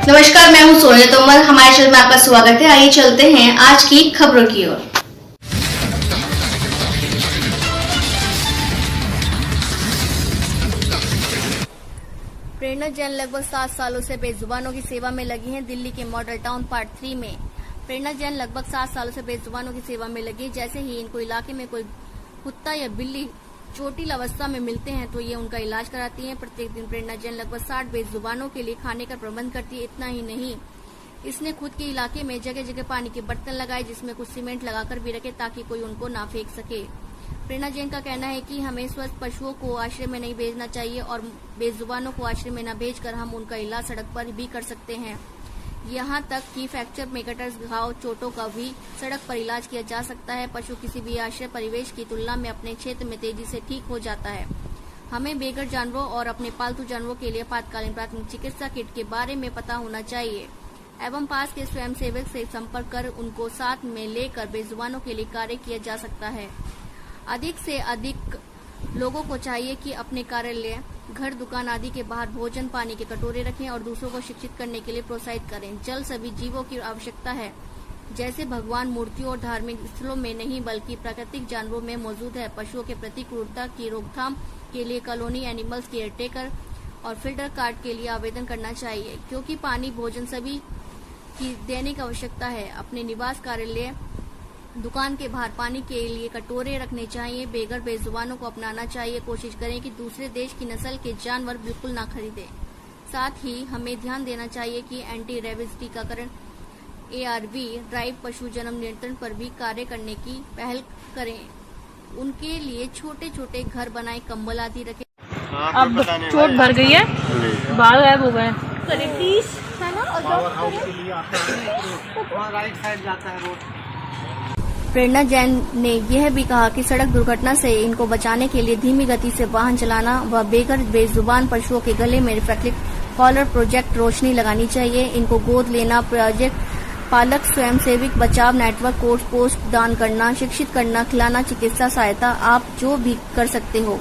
नमस्कार, मैं हूं सोनिया तोमर। हमारे चैनल में आपका स्वागत है। आइए चलते हैं आज की खबरों की ओर। प्रेरणा जैन लगभग 7 सालों से बेजुबानों की सेवा में लगी हैं। दिल्ली के मॉडल टाउन पार्ट 3 में प्रेरणा जैन लगभग 7 सालों से बेजुबानों की सेवा में लगी। जैसे ही इनको इलाके में कोई कुत्ता या बिल्ली चोटिल अवस्था में मिलते हैं तो ये उनका इलाज कराती हैं। प्रत्येक दिन प्रेरणा जैन लगभग 60 बेजुबानों के लिए खाने का प्रबंध करती है। इतना ही नहीं, इसने खुद के इलाके में जगह जगह पानी के बर्तन लगाए जिसमें कुछ सीमेंट लगाकर भी रखे ताकि कोई उनको ना फेंक सके। प्रेरणा जैन का कहना है कि हमें स्वस्थ पशुओं को आश्रय में नहीं भेजना चाहिए और बेजुबानों को आश्रय में न भेजकर हम उनका इलाज सड़क पर भी कर सकते हैं। यहाँ तक कि फ्रैक्चर में कटर्स, घाव, चोटों का भी सड़क पर इलाज किया जा सकता है। पशु किसी भी आश्रय परिवेश की तुलना में अपने क्षेत्र में तेजी से ठीक हो जाता है। हमें बेघर जानवरों और अपने पालतू जानवरों के लिए आपातकालीन प्राथमिक चिकित्सा किट के बारे में पता होना चाहिए एवं पास के स्वयंसेवक से संपर्क कर उनको साथ में लेकर बेजुबानों के लिए कार्य किया जा सकता है। अधिक से अधिक लोगों को चाहिए कि अपने कार्यालय, घर, दुकान आदि के बाहर भोजन पानी के कटोरे रखें और दूसरों को शिक्षित करने के लिए प्रोत्साहित करें। जल सभी जीवों की आवश्यकता है, जैसे भगवान मूर्तियों और धार्मिक स्थलों में नहीं बल्कि प्राकृतिक जानवरों में मौजूद है। पशुओं के प्रति क्रूरता की रोकथाम के लिए कॉलोनी एनिमल्स केयरटेकर और फिल्टर कार्ड के लिए आवेदन करना चाहिए, क्योंकि पानी, भोजन सभी की दैनिक आवश्यकता है। अपने निवास, कार्यालय, दुकान के बाहर पानी के लिए कटोरे रखने चाहिए। बेघर बेजुबानों को अपनाना चाहिए। कोशिश करें कि दूसरे देश की नस्ल के जानवर बिल्कुल ना खरीदें। साथ ही हमें ध्यान देना चाहिए कि एंटी रेबीज टीकाकरण, ARV ड्राइव पशु जन्म नियंत्रण पर भी कार्य करने की पहल करें। उनके लिए छोटे छोटे घर बनाए, कंबल आदि रखें। अब चोट भर गई है, बाल गायब हो गए। प्लीज है ना, पावर हाउस के लिए आता है, राइट साइड जाता है रोड। प्रेरणा जैन ने यह भी कहा कि सड़क दुर्घटना से इनको बचाने के लिए धीमी गति से वाहन चलाना व बेघर बेजुबान पशुओं के गले में रिफ्लेक्टिव कॉलर प्रोजेक्ट रोशनी लगानी चाहिए। इनको गोद लेना प्रोजेक्ट, पालक स्वयंसेविक बचाव नेटवर्क, कोर्स पोस्ट दान करना, शिक्षित करना, खिलाना, चिकित्सा सहायता, आप जो भी कर सकते हो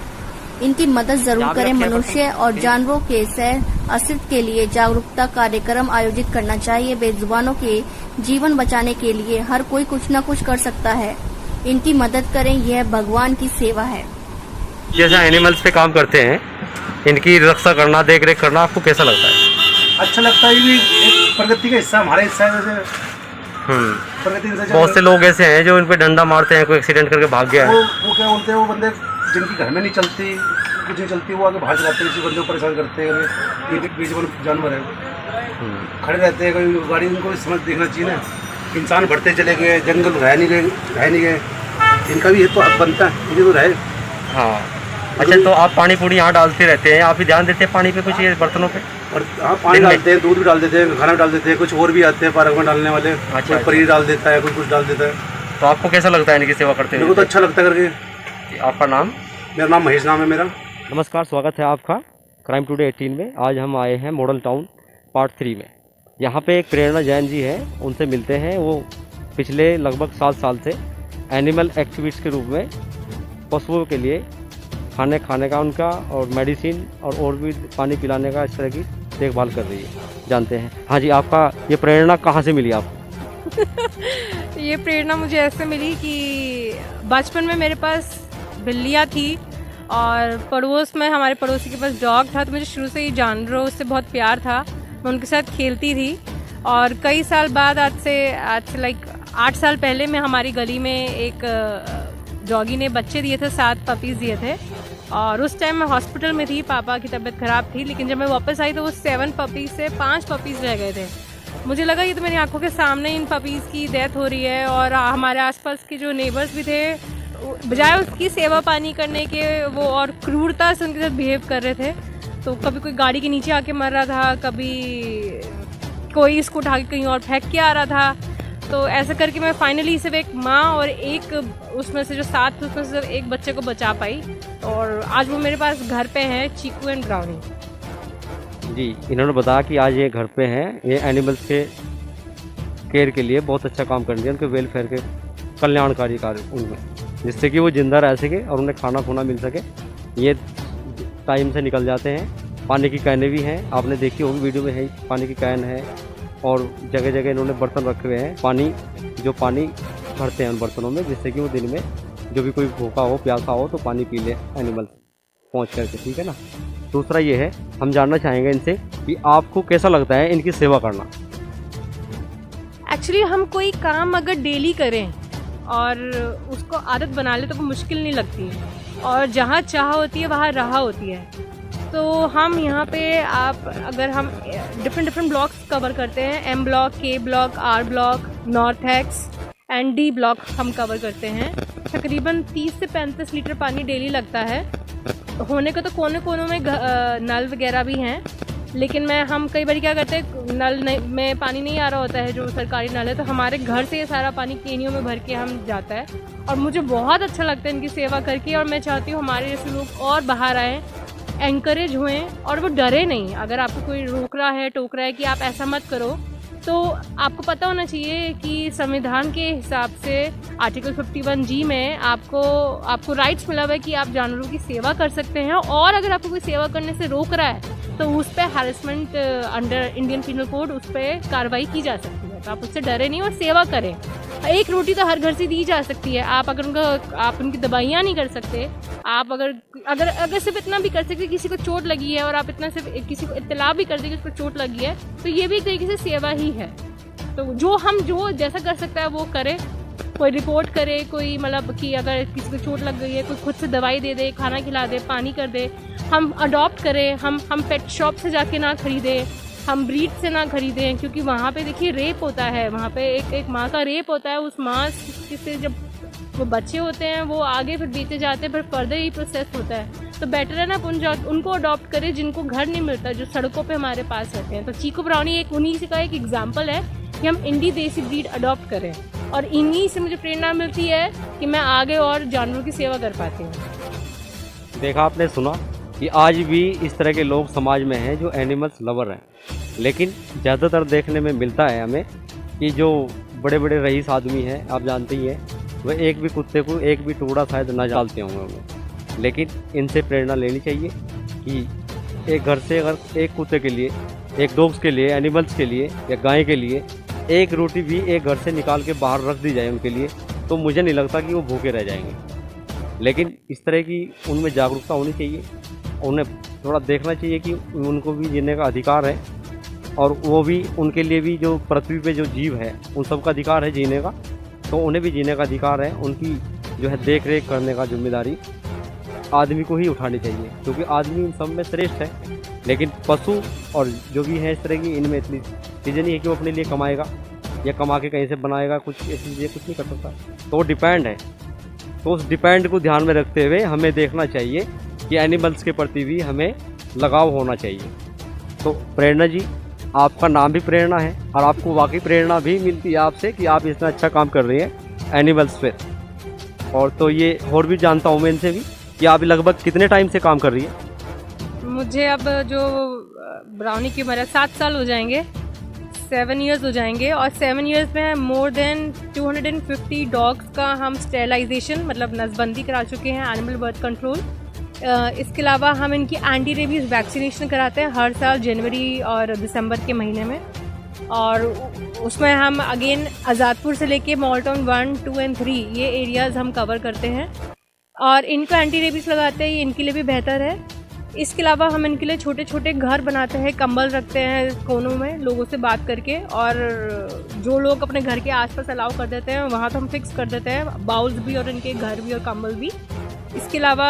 इनकी मदद जरूर करें। मनुष्य और जानवरों के सह अस्तित्व के लिए जागरूकता कार्यक्रम आयोजित करना चाहिए। बेजुबानों के जीवन बचाने के लिए हर कोई कुछ न कुछ कर सकता है। इनकी मदद करें, यह भगवान की सेवा है। जैसा एनिमल्स पे काम करते हैं, इनकी रक्षा करना, देख रेख करना आपको कैसा लगता है? अच्छा लगता है, ये भी एक प्रगति का हिस्सा, हमारे हिस्सा है। जैसे प्रगति बहुत से लोग ऐसे हैं जो इन पे डंडा मारते हैं, कोई एक्सीडेंट करके भाग गया है। वो क्या बोलते हैं, वो बंदे जिनकी घर में नहीं चलती, कुछ नहीं चलती, वो आगे बाहर चलाते हैं, किसी बंदे को परेशान करते हैं। ये भी बेजुबान जानवर है, खड़े रहते हैं, कोई गाड़ी, उनको समझ देखना चाहिए ना। इंसान बढ़ते चले गए, जंगल रह नहीं गए, इनका भी ये तो हक बनता है, ये तो रहे। हाँ, अच्छा, तो आप पानी पूरी यहाँ डालते रहते हैं, आप ही ध्यान देते हैं पानी पे, कुछ ये बर्तनों पे? और आप पानी डालते हैं, दूध भी डाल देते हैं, खाना भी डाल देते हैं, कुछ और भी आते हैं पार्क में डालने वाले। अच्छा, पनीर डाल देता है, कोई कुछ डाल देता है। तो आपको कैसा लगता है इनकी सेवा करते हुए? मेरे को तो अच्छा लगता है करके। आपका नाम? मेरा नाम महेश नाम है मेरा। नमस्कार, स्वागत है आपका क्राइम टुडे 18 में। आज हम आए हैं मॉडल टाउन पार्ट 3 में। यहाँ पे एक प्रेरणा जैन जी है, उनसे मिलते हैं। वो पिछले लगभग 7 साल से एनिमल एक्टिविस्ट के रूप में पशुओं के लिए खाने का उनका और मेडिसिन और भी पानी पिलाने का, इस तरह की देखभाल कर रही है। जानते हैं। हाँ जी, आपका ये प्रेरणा कहाँ से मिली आपको? ये प्रेरणा मुझे ऐसे मिली कि बचपन में मेरे पास बिल्लियाँ थी और पड़ोस में हमारे पड़ोसी के पास डॉग था, तो मुझे शुरू से ही जानवरों से बहुत प्यार था। मैं उनके साथ खेलती थी और कई साल बाद, आज से लाइक 8 साल पहले में हमारी गली में एक डॉगी ने बच्चे दिए थे, 7 पपीज़ दिए थे। और उस टाइम मैं हॉस्पिटल में थी, पापा की तबीयत ख़राब थी, लेकिन जब मैं वापस आई तो वो 7 पपीज़ से 5 पपीज़ रह गए थे। मुझे लगा ये तो मेरी आंखों के सामने इन पपीज़ की डेथ हो रही है। और हमारे आसपास के जो नेबर्स भी थे, बजाय उसकी सेवा पानी करने के, वो और क्रूरता से उनके साथ बिहेव कर रहे थे। तो कभी कोई गाड़ी के नीचे आके मर रहा था, कभी कोई इसको उठा के कहीं और फेंक के आ रहा था। तो ऐसा करके मैं फाइनली सिर्फ एक माँ और एक उसमें से जो 7 थे उसमें से सिर्फ एक बच्चे को बचा पाई। और आज वो मेरे पास घर पे है, चीकू एंड ब्राउनी जी। इन्होंने बताया कि आज ये घर पे हैं, ये एनिमल्स के केयर के लिए बहुत अच्छा काम कर रही है, उनके वेलफेयर के कल्याणकारी कार्य उनमें, जिससे कि वो जिंदा रह सके और उन्हें खाना खुना मिल सके। ये टाइम से निकल जाते हैं पानी की कैनें भी हैं, आपने देखी होगी वीडियो में है, पानी की कैन है और जगह जगह इन्होंने बर्तन रखे हुए हैं, पानी भरते हैं उन बर्तनों में, जिससे कि वो दिन में जो भी कोई भूखा हो प्यासा हो तो पानी पी ले एनिमल पहुँच करके, ठीक है ना। दूसरा ये है, हम जानना चाहेंगे इनसे कि आपको कैसा लगता है इनकी सेवा करना। एक्चुअली हम कोई काम अगर डेली करें और उसको आदत बना ले तो वो मुश्किल नहीं लगती है, और जहाँ चाह होती है वहाँ राह होती है। तो हम यहाँ पे अगर हम डिफरेंट ब्लॉक्स कवर करते हैं, एम ब्लॉक, के block, R block, north x and D block हम कवर करते हैं। तकरीबन 30 से 35 लीटर पानी डेली लगता है। होने को तो कोने कोनों में नल वगैरह भी हैं, लेकिन हम कई बार क्या करते हैं, नल में पानी नहीं आ रहा होता है जो सरकारी नल है, तो हमारे घर से ये सारा पानी केनियों में भर के हम जाता है। और मुझे बहुत अच्छा लगता है इनकी सेवा करके, और मैं चाहती हूँ हमारे जैसे लोग और बाहर आएँ, एनकरेज हुए और वो डरे नहीं। अगर आपको कोई रोक रहा है, टोक रहा है कि आप ऐसा मत करो, तो आपको पता होना चाहिए कि संविधान के हिसाब से आर्टिकल 51G में आपको राइट्स मिला हुआ है कि आप जानवरों की सेवा कर सकते हैं, और अगर आपको कोई सेवा करने से रोक रहा है तो उस पर harassment under Indian penal code उस पर कार्रवाई की जा सकती है। तो आप उससे डरे नहीं और सेवा करें। एक रोटी तो हर घर से दी जा सकती है। आप उनकी दवाइयाँ नहीं कर सकते, आप अगर सिर्फ इतना भी कर सकते, किसी को चोट लगी है और आप इतना सिर्फ किसी को इत्तला भी कर दें कि उसको चोट लगी है, तो ये भी एक तरीके से सेवा ही है। तो जो जैसा कर सकता है वो करे, कोई रिपोर्ट करे, कोई मतलब कि अगर किसी को चोट लग गई है, कोई खुद से दवाई दे दे, खाना खिला दे, पानी कर दे। हम अडॉप्ट करें, हम पेट शॉप से जाके ना खरीदें, हम ब्रीड से ना खरीदें, क्योंकि वहाँ पे देखिए रेप होता है, वहाँ पे एक माँ का रेप होता है। उस माँ से जब वो बच्चे होते हैं वो आगे फिर बेचे जाते हैं, फिर फर्दर ही प्रोसेस होता है। तो बेटर है ना उनको अडॉप्ट करें जिनको घर नहीं मिलता, जो सड़कों पे हमारे पास रहते हैं। तो चीकू ब्राउनी एक उन्हीं से का एक एग्जाम्पल है कि हम इंडी देसी ब्रीड अडॉप्ट करें, और इन्हीं से मुझे प्रेरणा मिलती है कि मैं आगे और जानवरों की सेवा कर पाती हूँ। देखा आपने, सुना कि आज भी इस तरह के लोग समाज में हैं जो एनिमल्स लवर हैं, लेकिन ज़्यादातर देखने में मिलता है हमें कि जो बड़े बड़े रईस आदमी हैं, आप जानते ही हैं, वह एक भी कुत्ते को एक भी टुकड़ा शायद ना डालते होंगे उन्हें। लेकिन इनसे प्रेरणा लेनी चाहिए कि एक घर से अगर एक कुत्ते के लिए, एक डॉग्स के लिए, एनिमल्स के लिए या गाय के लिए एक रोटी भी एक घर से निकाल के बाहर रख दी जाए उनके लिए, तो मुझे नहीं लगता कि वो भूखे रह जाएंगे। लेकिन इस तरह की उनमें जागरूकता होनी चाहिए, उन्हें थोड़ा देखना चाहिए कि उनको भी जीने का अधिकार है, और वो भी, उनके लिए भी जो पृथ्वी पे जो जीव है उन सब का अधिकार है जीने का, तो उन्हें भी जीने का अधिकार है। उनकी जो है देख रेख करने का जिम्मेदारी आदमी को ही उठानी चाहिए, क्योंकि आदमी इन सब में श्रेष्ठ है। लेकिन पशु और जो भी है इस तरह की, इनमें इतनी चीज़ें नहीं है कि वो अपने लिए कमाएगा या कमा के कहीं से बनाएगा, कुछ ऐसी चीज़ें कुछ नहीं कर सकता, तो वो डिपेंड है। तो उस डिपेंड को ध्यान में रखते हुए हमें देखना चाहिए कि एनिमल्स के प्रति भी हमें लगाव होना चाहिए। तो प्रेरणा जी, आपका नाम भी प्रेरणा है, और आपको वाकई प्रेरणा भी मिलती है आपसे कि आप इतना अच्छा काम कर रही हैं एनिमल्स पे। और तो ये और भी जानता हूँ मैं इनसे भी कि आप लगभग कितने टाइम से काम कर रही हैं? मुझे अब जो ब्राउनी की उम्र 7 साल हो जाएंगे, 7 इयर्स हो जाएंगे, और 7 इयर्स में मोर देन 250 डॉग्स का हम स्टेरिलाइजेशन मतलब नसबंदी करा चुके हैं, एनिमल बर्थ कंट्रोल। इसके अलावा हम इनकी एंटी रेबीज़ वैक्सीनेशन कराते हैं हर साल जनवरी और दिसंबर के महीने में, और उसमें हम अगेन आज़ादपुर से लेके मॉल टाउन 1, 2 एंड 3 ये एरियाज़ हम कवर करते हैं, और इनको एंटी रेबीज़ लगाते हैं, ये इनके लिए भी बेहतर है। इसके अलावा हम इनके लिए छोटे छोटे घर बनाते हैं, कंबल रखते हैं कोनों में लोगों से बात करके, और जो लोग अपने घर के आसपास अलाउ कर देते हैं वहाँ तो हम फिक्स कर देते हैं, बाउल्स भी और इनके घर भी और कंबल भी। इसके अलावा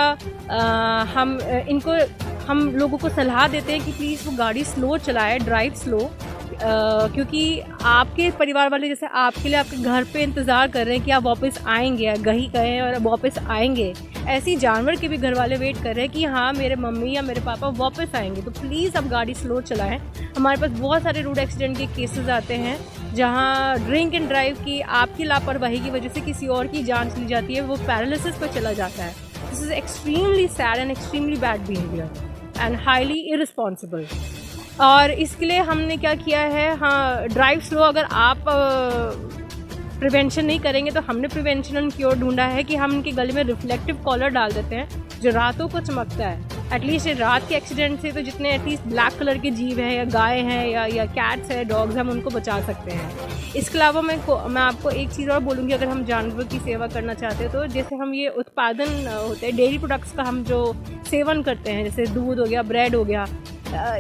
हम लोगों को सलाह देते हैं कि प्लीज़ वो गाड़ी स्लो चलाए, ड्राइव स्लो, क्योंकि आपके परिवार वाले जैसे आपके लिए आपके घर पे इंतज़ार कर रहे हैं कि आप वापस आएंगे, या गही गए और वापस आएंगे, ऐसी जानवर के भी घर वाले वेट कर रहे हैं कि हाँ मेरे मम्मी या मेरे पापा वापस आएंगे। तो प्लीज़ आप गाड़ी स्लो चलाएं। हमारे पास बहुत सारे रोड एक्सीडेंट के केसेस आते हैं जहाँ ड्रिंक एंड ड्राइव की आपकी लापरवाही की वजह से किसी और की जान चली जाती है, वो पैरालिसिस पर चला जाता है। This is extremely sad and extremely bad behaviour and highly irresponsible. और इसके लिए हमने क्या किया है, हाँ ड्राइव स्लो, अगर आप प्रिवेंशन नहीं करेंगे तो हमने प्रिवेंशन एंड क्योर ढूंढा है कि हम इनके गले में रिफ्लेक्टिव कॉलर डाल देते हैं जो रातों को चमकता है। एटलीस्ट रात के एक्सीडेंट से तो जितने एटलीस्ट ब्लैक कलर के जीव हैं या गाय हैं या कैट्स हैं, डॉग्स हैं, हम उनको बचा सकते हैं। इसके अलावा मैं आपको एक चीज़ और बोलूँगी, अगर हम जानवरों की सेवा करना चाहते हैं तो जैसे हम ये उत्पादन होते हैं डेयरी प्रोडक्ट्स का हम जो सेवन करते हैं, जैसे दूध हो गया, ब्रेड हो गया,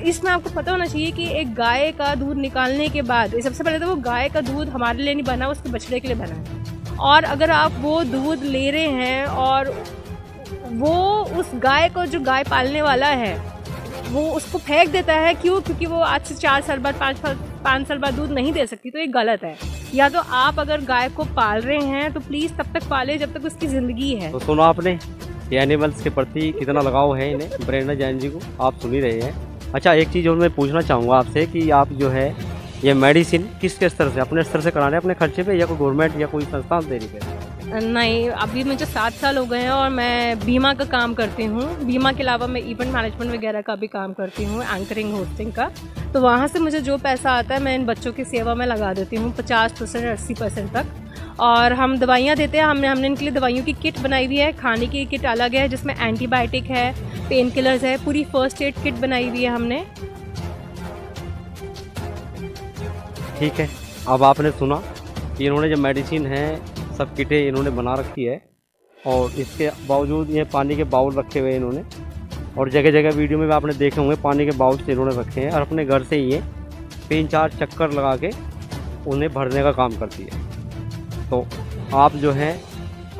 इसमें आपको पता होना चाहिए कि एक गाय का दूध निकालने के बाद सबसे पहले तो वो गाय का दूध हमारे लिए नहीं बना, उसके बछड़े के लिए बना है। और अगर आप वो दूध ले रहे हैं और वो उस गाय को, जो गाय पालने वाला है, वो उसको फेंक देता है, क्यों? क्योंकि वो आज से 4 साल बाद 5 साल बाद दूध नहीं दे सकती, तो ये गलत है। या तो आप अगर गाय को पाल रहे हैं तो प्लीज़ तब तक पालें जब तक उसकी ज़िंदगी है। तो सुना आपने ये एनिमल्स के प्रति कितना लगाव है इन्हें, प्रेरणा जैन जी को, आप सुन ही रहे हैं। अच्छा, एक चीज़ और मैं पूछना चाहूँगा आपसे कि आप जो है ये मेडिसिन किसके स्तर से, अपने स्तर से करा रहे हैं अपने खर्चे पे, या कोई गवर्नमेंट या कोई संस्थान दे रही है? नहीं, अभी मुझे 7 साल हो गए हैं और मैं बीमा का काम करती हूँ। बीमा के अलावा मैं इवेंट मैनेजमेंट वगैरह का भी काम करती हूँ, एंकरिंग, होस्टिंग का। तो वहाँ से मुझे जो पैसा आता है मैं इन बच्चों की सेवा में लगा देती हूँ, 50% 80% तक। और हम दवाइयाँ देते हैं, हमने इनके लिए दवाइयों की किट बनाई हुई है। खाने की किट अलग है जिसमें एंटीबायोटिक है, पेन किलर्स है, पूरी फर्स्ट एड किट बनाई हुई है हमने। ठीक है, अब आपने सुना कि इन्होंने जो मेडिसिन है सब किटें इन्होंने बना रखी है, और इसके बावजूद ये पानी के बाउल रखे हुए हैं इन्होंने, और जगह जगह वीडियो में भी आपने देखे होंगे पानी के बाउल से इन्होंने रखे हैं, और अपने घर से ही ये 3-4 चक्कर लगा के उन्हें भरने का काम करती है। तो आप जो है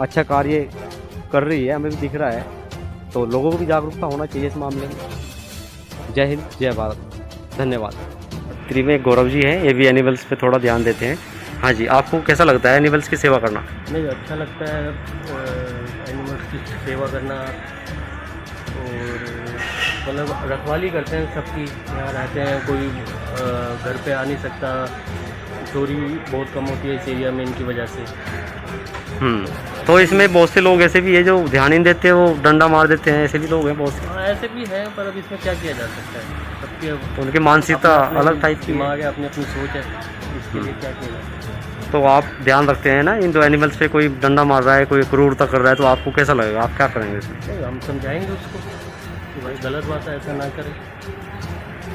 अच्छा कार्य कर रही है, हमें भी दिख रहा है, तो लोगों को भी जागरूकता होना चाहिए इस मामले में। जय हिंद, जय भारत, धन्यवाद। त्रि में गौरव जी हैं, ये भी एनिमल्स पे थोड़ा ध्यान देते हैं। हाँ जी, आपको कैसा लगता है एनिमल्स की सेवा करना? नहीं, अच्छा लगता है एनिमल्स की सेवा करना, और मतलब रखवाली करते हैं सबकी, यहाँ रहते हैं, कोई घर पे आ नहीं सकता, चोरी बहुत कम होती है इस एरिया में इनकी वजह से। तो इसमें बहुत से लोग ऐसे भी है जो ध्यान नहीं देते, वो डंडा मार देते हैं, ऐसे भी लोग हैं बहुत से। हाँ, ऐसे भी हैं, पर अब इसमें क्या किया जा सकता है, सबकी उनकी मानसिकता अलग टाइप की दिमाग है, अपनी अपनी सोच है, इसके लिए क्या किया जा सकता है। तो आप ध्यान रखते हैं ना इन दो एनिमल्स पे, कोई डंडा मार रहा है, कोई क्रूरता कर रहा है, तो आपको कैसा लगेगा, आप क्या करेंगे इसमें? नहीं, हम समझाएंगे उसको कि भाई गलत बात है, ऐसा ना करें।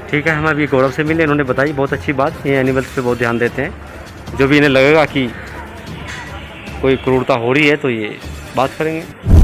ठीक है, हम अभी गौरव से मिले, इन्होंने बताई बहुत अच्छी बात, ये एनिमल्स पे बहुत ध्यान देते हैं। जो भी इन्हें लगेगा कि कोई क्रूरता हो रही है तो ये बात करेंगे।